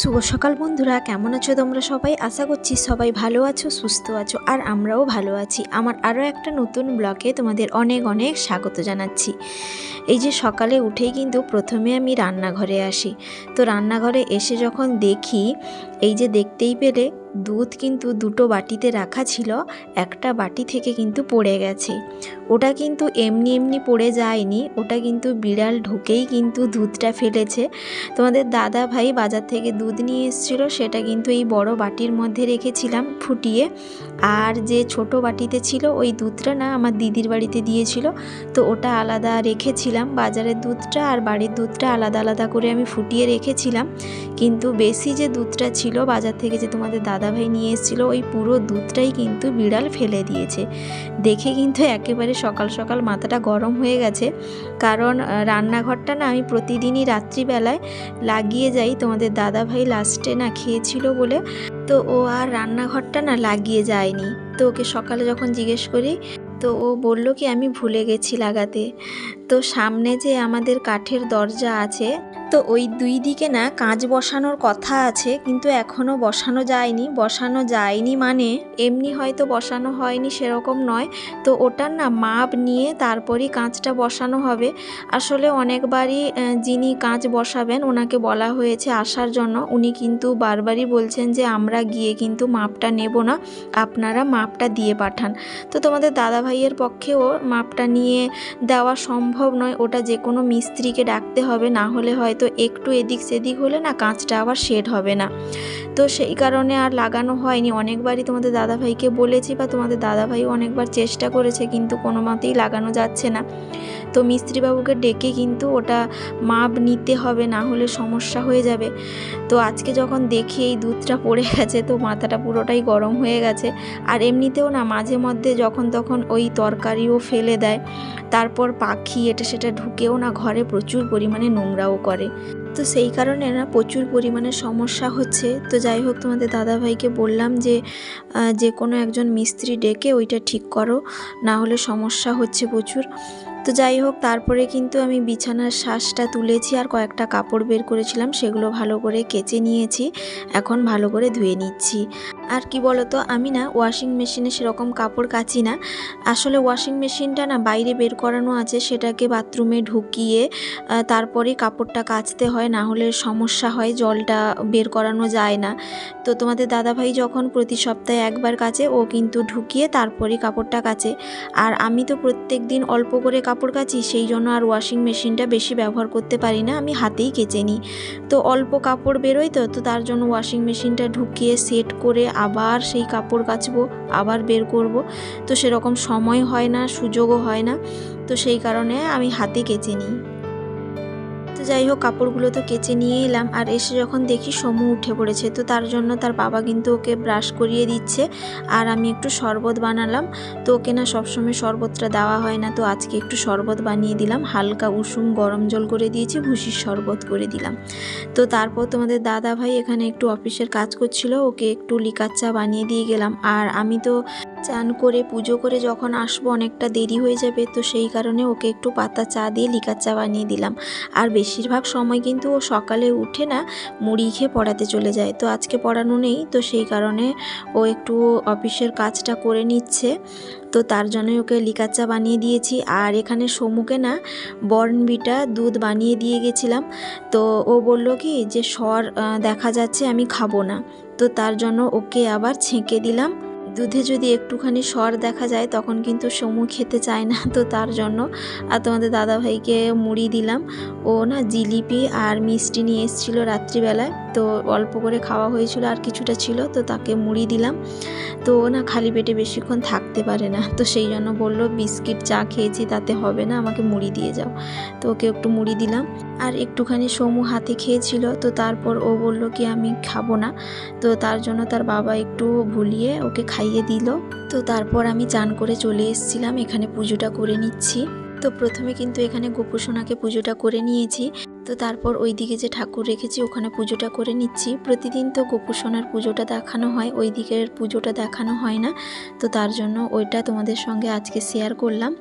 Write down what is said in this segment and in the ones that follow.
শুভ সকাল বন্ধুরা, কেমন আছো তোমরা সবাই? আশা করছি সবাই ভালো আছো, সুস্থ আছো, আর আমরাও ভালো আছি। আমার আরও একটা নতুন ব্লগে তোমাদের অনেক অনেক স্বাগত জানাচ্ছি। এই যে সকালে উঠেই কিন্তু প্রথমে আমি রান্নাঘরে আসি। তো রান্নাঘরে এসে যখন দেখি, এই যে দেখতেই পেলে দুধ কিন্তু দুটো বাটিতে রাখা ছিল, একটা বাটি থেকে কিন্তু পড়ে গেছে। ওটা কিন্তু এমনি এমনি পড়ে যায়নি, ওটা কিন্তু বিড়াল ঢুকেই কিন্তু দুধটা ফেলেছে। তোমাদের দাদা ভাই বাজার থেকে দুধ নিয়ে এসেছিলো, সেটা কিন্তু এই বড় বাটির মধ্যে রেখেছিলাম ফুটিয়ে। আর যে ছোট বাটিতে ছিল ওই দুধটা না আমার দিদির বাড়িতে দিয়েছিল, তো ওটা আলাদা রেখেছিলাম। বাজারের দুধটা আর বাড়ির দুধটা আলাদা আলাদা করে আমি ফুটিয়ে রেখেছিলাম। কিন্তু বেশি যে দুধটা ছিল বাজার থেকে, যে তোমাদের দাদাভাই নিয়ে এসেছিলো, ওই পুরো দুধটাই কিন্তু বিড়াল ফেলে দিয়েছে। দেখে কিন্তু একেবারে সকাল সকাল মাথাটা গরম হয়ে গেছে। কারণ রান্নাঘরটা না আমি প্রতিদিনই রাত্রিবেলায় লাগিয়ে যাই, তোমাদের দাদাভাই লাস্টে না খেয়েছিল বলে, তো ও আর রান্নাঘরটা না লাগিয়ে যায়নি। তো ওকে সকালে যখন জিজ্ঞেস করি, তো ও বলল কি আমি ভুলে গেছি লাগাতে। তো সামনে যে আমাদের কাঠের দরজা আছে, তো ওই দুই দিকে না কাঁচ বসানোর কথা আছে, কিন্তু এখনও বসানো যায়নি মানে এমনি হয়তো বসানো হয়নি সেরকম নয়। তো ওটার না মাপ নিয়ে তারপরই কাঁচটা বসানো হবে। আসলে অনেকবারই যিনি কাঁচ বসাবেন ওনাকে বলা হয়েছে আসার জন্য, উনি কিন্তু বারবারই বলছেন যে আমরা গিয়ে কিন্তু মাপটা নেব না, আপনারা মাপটা দিয়ে পাঠান। তো তোমাদের দাদাভাইয়ের পক্ষেও মাপটা নিয়ে দেওয়া সম্ভব নয়, ওটা যে কোনো মিস্ত্রিকে ডাকতে হবে, না হলে হয়তো একটু এদিক সেদিক হলে না কাঁচটা আবার শেড হবে না। তো সেই কারণে আর লাগানো হয়নি। অনেকবারই তোমাদের দাদাভাইকে বলেছি, বা তোমাদের দাদাভাইও অনেকবার চেষ্টা করেছে, কিন্তু কোনো মতেই লাগানো যাচ্ছে না। তো মিস্ত্রিবাবুকে ডেকে কিন্তু ওটা মাপ নিতে হবে, না হলে সমস্যা হয়ে যাবে। তো আজকে যখন দেখি এই দুধটা পড়ে গেছে, তো মাথাটা পুরোটাই গরম হয়ে গেছে। আর এমনিতেও না মাঝে মধ্যে যখন তখন ওই তরকারিও ফেলে দেয়, তারপর পাখি এটা সেটা ঢুকেও না ঘরে প্রচুর পরিমাণে নোংরাও করে। তো সেই কারণে না প্রচুর পরিমাণে সমস্যা হচ্ছে। তো যাই হোক, তোমাদের দাদাভাইকে বললাম যে কোনো একজন মিস্ত্রি ডেকে ওইটা ঠিক করো, না হলে সমস্যা হচ্ছে প্রচুর। তো যাই হোক, তারপরে কিন্তু আমি বিছানার শ্বাসটা তুলেছি আর কয়েকটা কাপড় বের করেছিলাম, সেগুলো ভালো করে কেচে নিয়েছি। এখন ভালো করে ধুয়ে নিচ্ছি। আর কি বলতো, আমি না ওয়াশিং মেশিনে সেরকম কাপড় কাচি না। আসলে ওয়াশিং মেশিনটা না বাইরে বের করানো আছে, সেটাকে বাথরুমে ঢুকিয়ে তারপরেই কাপড়টা কাচতে হয়, না হলে সমস্যা হয়, জলটা বের করানো যায় না। তো তোমাদের দাদাভাই যখন প্রতি সপ্তাহে একবার কাচে, ও কিন্তু ঢুকিয়ে তারপরেই কাপড়টা কাচে। আর আমি তো প্রত্যেক দিন অল্প করে কাপড় কাচি, সেই জন্য আর ওয়াশিং মেশিনটা বেশি ব্যবহার করতে পারি না, আমি হাতেই কেচে নিই। তো অল্প কাপড় বেরোয়, তো তার জন্য ওয়াশিং মেশিনটা ঢুকিয়ে সেট করে আবার সেই কাপড় কাচবো, আবার বের করব। তো সেরকম সময় হয় না, সুযোগও হয় না, তো সেই কারণে আমি হাতে কেচে নিই। তো যাই হোক, কাপড়গুলো তো কেচে নিয়ে এলাম। আর এসে যখন দেখি সমু উঠে পড়েছে, তো তার জন্য তার বাবা কিন্তু ওকে ব্রাশ করিয়ে দিচ্ছে। আর আমি একটু শরবত বানালাম। তো ওকে না সবসময় শরবতটা দেওয়া হয় না, তো আজকে একটু শরবত বানিয়ে দিলাম। হালকা উষুম গরম জল করে দিয়েছি, ভুসির শরবত করে দিলাম। তো তারপর তোমাদের দাদা ভাই এখানে একটু অফিসের কাজ করছিল, ওকে একটু লিকার চা বানিয়ে দিয়ে গেলাম। আর আমি তো চান করে পুজো করে যখন আসবো অনেকটা দেরি হয়ে যাবে, তো সেই কারণে ওকে একটু পাতা চা দিয়ে লিকার চা বানিয়ে দিলাম। আর বেশিরভাগ সময় কিন্তু ও সকালে উঠে না মুড়ি খেয়ে পড়াতে চলে যায়, তো আজকে পড়ানো নেই, তো সেই কারণে ও একটু অফিসের কাজটা করে নিচ্ছে। তো তার জন্যই ওকে লিকার চা বানিয়ে দিয়েছি। আর এখানে সমুকে না বর্নভিটা দুধ বানিয়ে দিয়ে গেছিলাম। তো ও বলল কি যে সর দেখা যাচ্ছে, আমি খাবো না। তো তার জন্য ওকে আবার ছেঁকে দিলাম। দুধে যদি একটুখানি সর দেখা যায় তখন কিন্তু সমু খেতে চায় না, তো তার জন্য। আর তোমাদের দাদাভাইকে মুড়ি দিলাম। ও না জিলিপি আর মিষ্টি নিয়ে এসেছিলো রাত্রিবেলায়, তো অল্প করে খাওয়া হয়েছিল, আর কিছুটা ছিল, তো তাকে মুড়ি দিলাম। তো ও না খালি পেটে বেশিক্ষণ থাকতে পারে না, তো সেই জন্য বললো বিস্কিট চা খেয়েছি তাতে হবে না, আমাকে মুড়ি দিয়ে যাও। তো ওকে একটু মুড়ি দিলাম। আর একটুখানি সমু হাতে খেয়েছিল, তো তারপর ও বলল কি আমি খাবো না। তো তার জন্য তার বাবা একটু ভুলিয়ে ওকে খাইয়ে দিল। তো তারপর আমি চান করে চলে এসেছিলাম, এখানে পুজোটা করে নিচ্ছি। তো প্রথমে কিন্তু এখানে গোপুসোনাকে পুজোটা করে নিয়েছি। তো তারপর ওই দিকে যে ঠাকুর রেখেছি ওখানে পুজোটা করে নিচ্ছি। প্রতিদিন তো গোপুসোনার পুজোটা দেখানো হয়, ওই দিকের পুজোটা দেখানো হয় না, তো তার জন্য ওইটা তোমাদের সঙ্গে আজকে শেয়ার করলাম।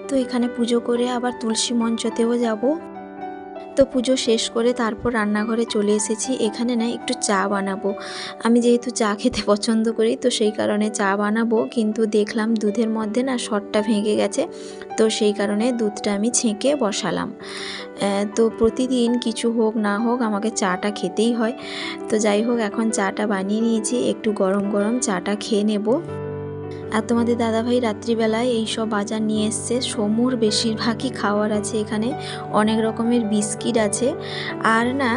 তো এখানে পুজো করে আবার তুলসী মঞ্চতেও যাব। তো পুজো শেষ করে তারপর রান্নাঘরে চলে এসেছি। এখানে না একটু চা বানাবো। আমি যেহেতু চা খেতে পছন্দ করি তো সেই কারণে চা বানাবো, কিন্তু দেখলাম দুধের মধ্যে না সরটা ভেঙে গেছে, তো সেই কারণে দুধটা আমি ছেঁকে বসালাম। তো প্রতিদিন কিছু হোক না হোক আমাকে চাটা খেতেই হয়। তো যাই হোক, এখন চাটা বানিয়ে নিয়েছি, একটু গরম গরম চাটা খেয়ে নেব। আর তোমাদের দাদাভাই রাত্রিবেলায় এই সব বাজার নিয়ে এসছে। সমুর বেশিরভাগই খাওয়ার আছে এখানে, অনেক রকমের বিস্কিট আছে, আর না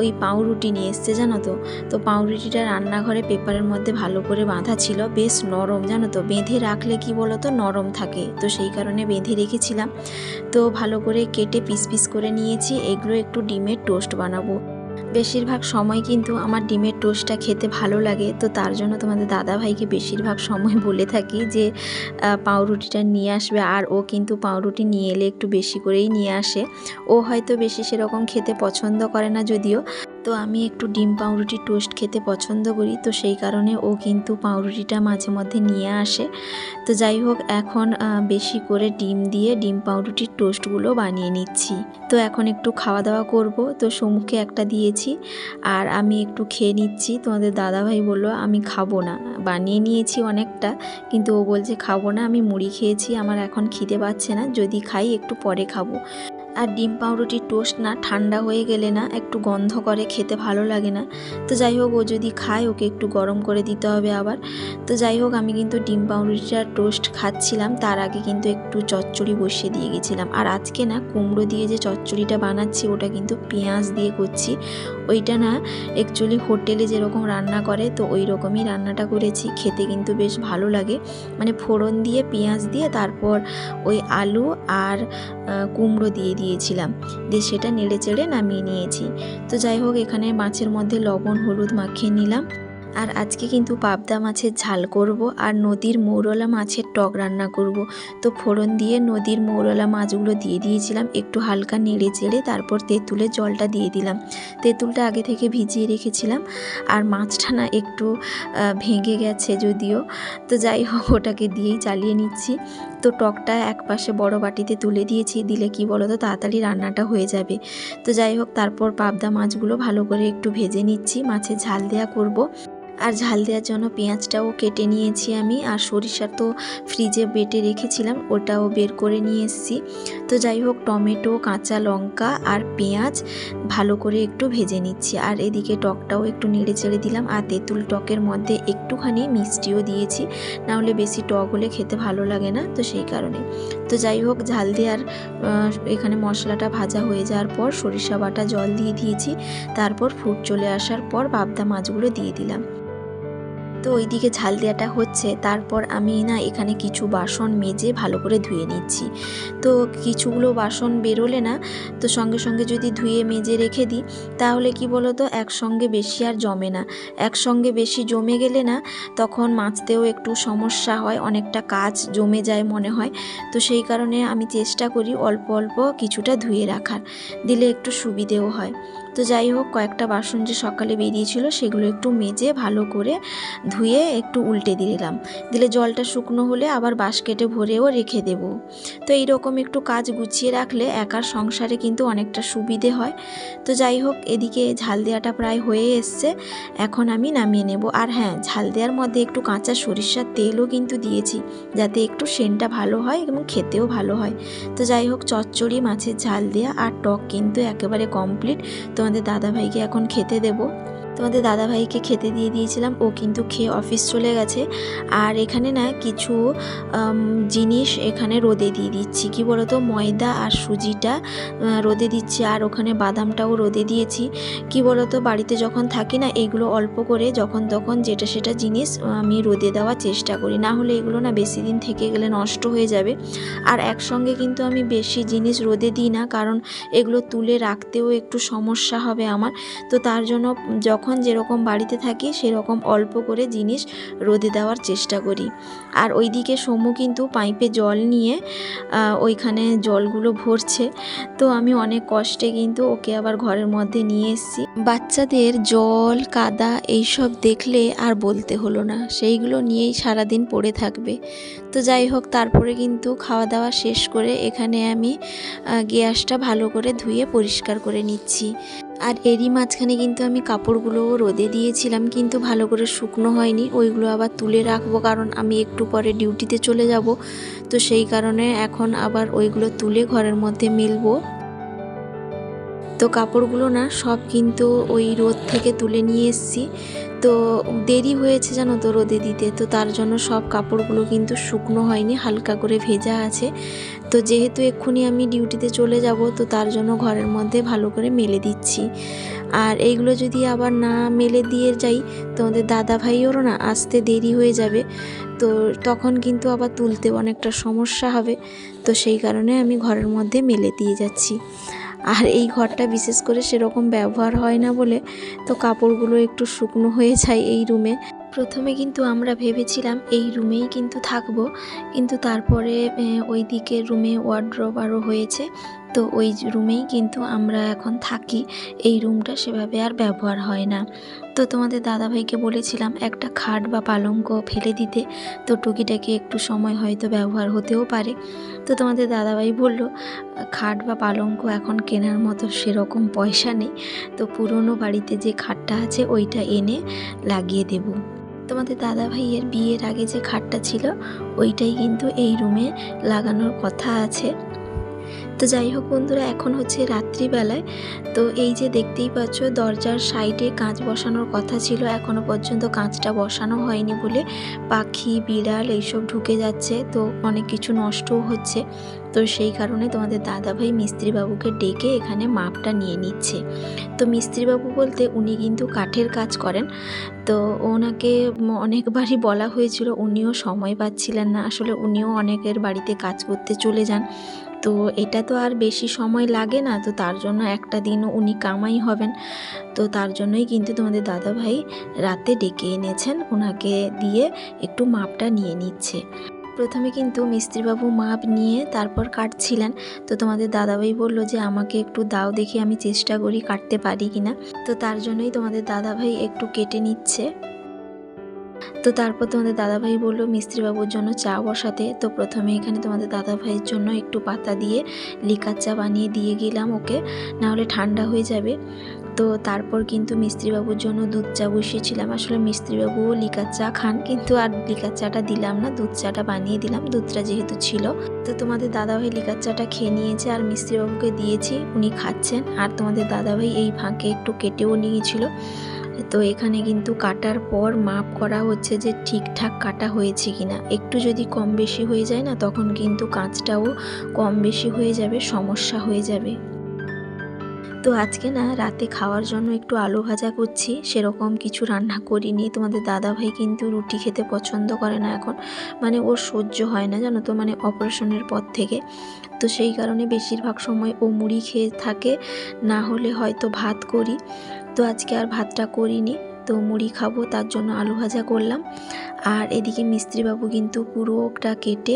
ওই পাউরুটি নিয়ে এসছে জানো তো। তো পাউরুটিটা রান্নাঘরে পেপারের মধ্যে ভালো করে বাঁধা ছিল, বেশ নরম জানো তো, বেঁধে রাখলে কি বলো তো নরম থাকে, তো সেই কারণে বেঁধে রেখেছিলাম। তো ভালো করে কেটে পিস পিস করে নিয়েছি। এগুলো একটু ডিমের টোস্ট বানাবো। বেশিরভাগ সময় কিন্তু আমার ডিমের টোস্টটা খেতে ভালো লাগে, তো তার জন্য তোমাদের দাদাভাইকে বেশিরভাগ সময় বলে থাকি যে পাউরুটিটা নিয়ে আসবে, আর ও কিন্তু পাউরুটি নিয়ে এলে একটু বেশি করেই নিয়ে আসে। ও হয়তো বেশি সেরকম খেতে পছন্দ করে না যদিও, তো আমি একটু ডিম পাউরুটি টোস্ট খেতে পছন্দ করি, তো সেই কারণে ও কিন্তু পাউরুটিটা মাঝে মধ্যে নিয়ে আসে। তো যাই হোক, এখন বেশি করে ডিম দিয়ে ডিম পাউরুটির টোস্টগুলো বানিয়ে নিচ্ছি। তো এখন একটু খাওয়া দাওয়া করব। তো সমুখে একটা দিয়েছি আর আমি একটু খেয়ে নিচ্ছি। তোমাদের দাদাভাই বললো আমি খাবো না, বানিয়ে নিয়েছি অনেকটা, কিন্তু ও বলছে খাবো না, আমি মুড়ি খেয়েছি, আমার এখন খিদে পাচ্ছে না, যদি খাই একটু পরে খাবো। আর ডিম পাউরুটির টোস্ট না ঠান্ডা হয়ে গেলে না একটু গন্ধ করে, খেতে ভালো লাগে না। তো যাই হোক, ও যদি খায় ওকে একটু গরম করে দিতে হবে আবার। তো যাই হোক, আমি কিন্তু ডিম পাউরুটিটার টোস্ট খাচ্ছিলাম, তার আগে কিন্তু একটু চচ্চড়ি বসিয়ে দিয়ে গেছিলাম। আর আজকে না কুমড়ো দিয়ে যে চচ্চড়িটা বানাচ্ছি ওটা কিন্তু পেঁয়াজ দিয়ে করছি। ওইটা না অ্যাকচুয়ালি হোটেলে যেরকম রান্না করে তো ওই রকমই রান্নাটা করেছি, খেতে কিন্তু বেশ ভালো লাগে। মানে ফোড়ন দিয়ে পেঁয়াজ দিয়ে তারপর ওই আলু আর কুমড়ো দিয়েছিলাম, দিয়ে সেটা নেড়ে চেড়ে নামিয়ে নিয়েছি। তো যাই হোক, এখানে মাছের মধ্যে লবণ হলুদ মাখিয়ে নিলাম। আর আজকে কিন্তু পাবদা মাছের ঝাল করব আর নদীর মৌরলা মাছের টক রান্না করব। তো ফোড়ন দিয়ে নদীর মৌরলা মাছগুলো দিয়ে দিয়েছিলাম, একটু হালকা নেড়ে চেড়ে তারপর তেঁতুলের জলটা দিয়ে দিলাম। তেঁতুলটা আগে থেকে ভিজিয়ে রেখেছিলাম, আর মাছটা না একটু ভেঙে গেছে যদিও, তো যাই হোক ওটাকে দিয়েই চালিয়ে নিচ্ছি। তো টকটা এক পাশে বড় বাটিতে তুলে দিয়েছি, দিলে কি বলো তো তাড়াতাড়ি রান্নাটা হয়ে যাবে। তো যাই হোক, তারপর পাবদা মাছগুলো ভালো করে একটু ভেজে নিচ্ছি, মাছের ঝাল দেওয়া করব। আর ঝাল দেওয়ার জন্য পেঁয়াজটাও কেটে নিয়েছি আমি, আর সরিষা তো ফ্রিজে বেটে রেখেছিলাম ওটাও বের করে নিয়ে এসেছি। তো যাই হোক, টমেটো কাঁচা লঙ্কা আর পেঁয়াজ ভালো করে একটু ভেজে নিচ্ছি, আর এদিকে টকটাও একটু নেড়ে চেড়ে দিলাম। আর তেঁতুল টকের মধ্যে একটুখানি মিষ্টিও দিয়েছি, নাহলে বেশি টক হলে খেতে ভালো লাগে না, তো সেই কারণে। তো যাই হোক, ঝাল দেওয়ার এখানে মশলাটা ভাজা হয়ে যাওয়ার পর সরিষা বাটা জল দিয়ে দিয়েছি, তারপর ফুট চলে আসার পর পাবদা মাছগুলো দিয়ে দিলাম। তো ওইদিকে ঝাল দেওয়াটা হচ্ছে, তারপর আমি না এখানে কিছু বাসন মেজে ভালো করে ধুয়ে নিচ্ছি। তো কিছুগুলো বাসন বেরোলে না, তো সঙ্গে সঙ্গে যদি ধুয়ে মেজে রেখে দিই তাহলে কি বলো তো একসঙ্গে বেশি আর জমে না। একসঙ্গে বেশি জমে গেলে না তখন মাজতেও একটু সমস্যা হয়, অনেকটা কাজ জমে যায় মনে হয়। তো সেই কারণে আমি চেষ্টা করি অল্প অল্প কিছুটা ধুয়ে রাখার, দিলে একটু সুবিধেও হয়। তো যাই হোক, কয়েকটা বাসন যে সকালে বেরিয়েছিল সেগুলো একটু মেজে ভালো করে ধুয়ে একটু উল্টে দিলাম, দিলে জলটা শুকনো হলে আবার বাস্কেটে ভরেও রেখে দেব। তো এইরকম একটু কাজ গুছিয়ে রাখলে একার সংসারে কিন্তু অনেকটা সুবিধে হয়। তো যাই হোক, এদিকে ঝাল দেওয়াটা প্রায় হয়ে এসছে, এখন আমি নামিয়ে নেব। আর হ্যাঁ, ঝাল দেওয়ার মধ্যে একটু কাঁচা সরিষার তেলও কিন্তু দিয়েছি, যাতে একটু সেন্টটা ভালো হয় এবং খেতেও ভালো হয়। তো যাই হোক, চচ্চড়ি মাছের ঝাল দেওয়া আর টক কিন্তু একেবারে কমপ্লিট। তোমাদের দাদাভাইকে এখন খেতে দেবো। তোমাদের দাদাভাইকে খেতে দিয়ে দিয়েছিলাম, ও কিন্তু খেয়ে অফিস চলে গেছে। আর এখানে না কিছু জিনিস এখানে রোদে দিয়ে দিচ্ছি, কি বলো তো ময়দা আর সুজিটা রোদে দিচ্ছি, আর ওখানে বাদামটাও রোদে দিয়েছি। কি বলো তো বাড়িতে যখন থাকি না এগুলো অল্প করে যখন তখন যেটা সেটা জিনিস আমি রোদে দেওয়ার চেষ্টা করি, না হলে এগুলো না বেশি দিন থেকে গেলে নষ্ট হয়ে যাবে। আর একসঙ্গে কিন্তু আমি বেশি জিনিস রোদে দিই না, কারণ এগুলো তুলে রাখতেও একটু সমস্যা হবে আমার। তো তার জন্য যখন যখন যেরকম বাড়িতে থাকি সেরকম অল্প করে জিনিস রোদে দেওয়ার চেষ্টা করি। আর ওইদিকে সমু কিন্তু পাইপে জল নিয়ে ওইখানে জলগুলো ভরছে। তো আমি অনেক কষ্টে কিন্তু ওকে আবার ঘরের মধ্যে নিয়ে এসেছি। বাচ্চাদের জল কাদা এইসব দেখলে আর বলতে হলো না, সেইগুলো নিয়েই সারাদিন পড়ে থাকবে। তো যাই হোক, তারপরে কিন্তু খাওয়া দাওয়া শেষ করে এখানে আমি গ্যাসটা ভালো করে ধুয়ে পরিষ্কার করে নিচ্ছি। আর এরই মাঝখানে কিন্তু আমি কাপড়গুলোও রোদে দিয়েছিলাম, কিন্তু ভালো করে শুকনো হয়নি। ওইগুলো আবার তুলে রাখবো, কারণ আমি একটু পরে ডিউটিতে চলে যাব। তো সেই কারণে এখন আবার ওইগুলো তুলে ঘরের মধ্যে মেলবো। তো কাপড়গুলো না সব কিন্তু ওই রোদ থেকে তুলে নিয়ে এসেছি। তো দেরি হয়েছে জানো তো রোদে দিতে, তো তার জন্য সব কাপড়গুলো কিন্তু শুকনো হয়নি, হালকা করে ভেজা আছে। তো যেহেতু এক্ষুনি আমি ডিউটিতে চলে যাব, তো তার জন্য ঘরের মধ্যে ভালো করে মেলে দিচ্ছি। আর এইগুলো যদি আবার না মেলে দিয়ে যাই, তোমাদের দাদা ভাইয়েরও না আসতে দেরি হয়ে যাবে। তো তখন কিন্তু আবার তুলতে অনেকটা সমস্যা হবে। তো সেই কারণে আমি ঘরের মধ্যে মেলে দিয়ে যাচ্ছি। আর এই ঘরটা বিশেষ করে সেরকম ব্যবহার হয় না বলে তো কাপড়গুলো একটু শুকনো হয়ে যায় এই রুমে। প্রথমে কিন্তু আমরা ভেবেছিলাম এই রুমেই কিন্তু থাকবো, কিন্তু তারপরে ওই দিকের রুমে ওয়ার্ড্রোব আরও হয়েছে, তো ওই রুমেই কিন্তু আমরা এখন থাকি। এই রুমটা সেভাবে আর ব্যবহার হয় না। তো তোমাদের দাদাভাইকে বলেছিলাম একটা খাট বা পালঙ্ক ফেলে দিতে, তো টুকিটাকি একটু সময় হয়তো ব্যবহার হতেও পারে। তো তোমাদের দাদাভাই বলল খাট বা পালঙ্ক এখন কেনার মতো সেরকম পয়সা নেই, তো পুরনো বাড়িতে যে খাটটা আছে ওইটা এনে লাগিয়ে দেব। তোমাদের দাদা ভাইয়ের বিয়ের আগে যে খাটটা ছিল ওইটাই কিন্তু এই রুমে লাগানোর কথা আছে। তো যাই হোক বন্ধুরা, এখন হচ্ছে রাত্রিবেলায়। তো এই যে দেখতেই পাচ্ছ দরজার সাইডে কাঁচ বসানোর কথা ছিল, এখনো পর্যন্ত কাঁচটা বসানো হয়নি বলে পাখি বিড়াল এইসব ঢুকে যাচ্ছে, তো অনেক কিছু নষ্টও হচ্ছে। তো সেই কারণে তোমাদের দাদাভাই মিস্ত্রিবাবুকে ডেকে এখানে মাপটা নিয়ে নিচ্ছে। তো মিস্ত্রিবাবু বলতে উনি কিন্তু কাঠের কাজ করেন। তো ওনাকে অনেকবারই বলা হয়েছিল, উনিও সময় পাচ্ছিলেন না। আসলে উনিও অনেকের বাড়িতে কাজ করতে চলে যান, তো এটা তো আর বেশি সময় লাগে না, তো তার জন্য একটা দিনও উনি কামাই হবেন। তো তার জন্যই কিন্তু তোমাদের দাদাভাই রাতে ডেকে এনেছেন, ওনাকে দিয়ে একটু মাপটা নিয়ে নিচ্ছে। প্রথমে কিন্তু মিস্ত্রিবাবু মাপ নিয়ে তারপর কাটছিলেন। তো তোমাদের দাদাভাই বলল যে আমাকে একটু দাও, দেখি আমি চেষ্টা করি কাটতে পারি কিনা। তো তার জন্যই তোমাদের দাদাভাই একটু কেটে নিচ্ছে। তো তারপর তোমাদের দাদাভাই বললো মিস্ত্রিবাবুর জন্য চা বসাতে। তো প্রথমে এখানে তোমাদের দাদাভাইয়ের জন্য একটু পাতা দিয়ে লিকার চা বানিয়ে দিয়ে গেলাম ওকে, নাহলে ঠান্ডা হয়ে যাবে। তো তারপর কিন্তু মিস্ত্রিবাবুর জন্য দুধ চা বসিয়েছিলাম। আসলে মিস্ত্রিবাবুও লিকার চা খান, কিন্তু আর লিকার চাটা দিলাম না, দুধ চাটা বানিয়ে দিলাম, দুধটা যেহেতু ছিল। তো তোমাদের দাদাভাই লিকার চাটা খেয়ে নিয়েছে আর মিস্ত্রিবাবুকে দিয়েছি, উনি খাচ্ছেন। আর তোমাদের দাদাভাই এই ফাঁকে একটু কেটেও নিয়েছিল। তো এখানে কিন্তু কাটার পর মাপ করা হচ্ছে যে ঠিকঠাক কাটা হয়েছে কিনা। একটু যদি কম বেশি হয়ে যায় না, তখন কিন্তু কাঁচটাও কম বেশি হয়ে যাবে, সমস্যা হয়ে যাবে। তো আজকে না রাতে খাওয়ার জন্য একটু আলু ভাজা করছি, সেরকম কিছু রান্না করিনি। তোমাদের দাদাভাই কিন্তু রুটি খেতে পছন্দ করে না এখন, মানে ওর সহ্য হয় না জানো তো, মানে অপারেশনের পর থেকে। তো সেই কারণে বেশিরভাগ সময় ও মুড়ি খেয়ে থাকে, না হলে হয়তো ভাত করি। তো আজকে আর ভাতটা করিনি, তো মুড়ি খাবো, তার জন্য আলু ভাজা করলাম। আর এদিকে মিস্ত্রিবাবু কিন্তু পুরোটা কেটে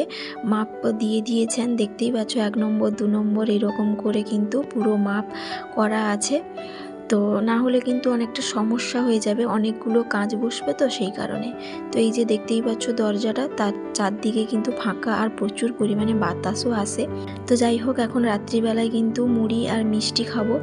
মাপ দিয়ে দিয়েছেন, দেখতেই পাচ্ছ 1 নম্বর 2 নম্বর এরকম করে কিন্তু পুরো মাপ করা আছে। তো না হলে কিন্তু অনেকটা সমস্যা হয়ে যাবে, অনেকগুলো কাজ বসবে, তো সেই কারণে। তো এই যে দেখতেই পাচ্ছ দরজাটা, তার চারদিকে কিন্তু ফাঁকা আর প্রচুর পরিমাণে বাতাসও আসে। তো যাই হোক, এখন রাত্রিবেলায় কিন্তু মুড়ি আর মিষ্টি খাবো।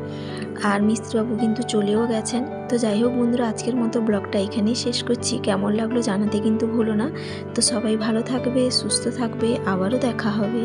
আর মিস্ত্রিবাবু কিন্তু চলেও গেছেন। তো যাই হোক বন্ধুরা, আজকের মতো ব্লগটা এখানেই শেষ করছি। কেমন লাগলো জানাতে কিন্তু ভুলো না। তো সবাই ভালো থাকবে, সুস্থ থাকবে, আবারও দেখা হবে।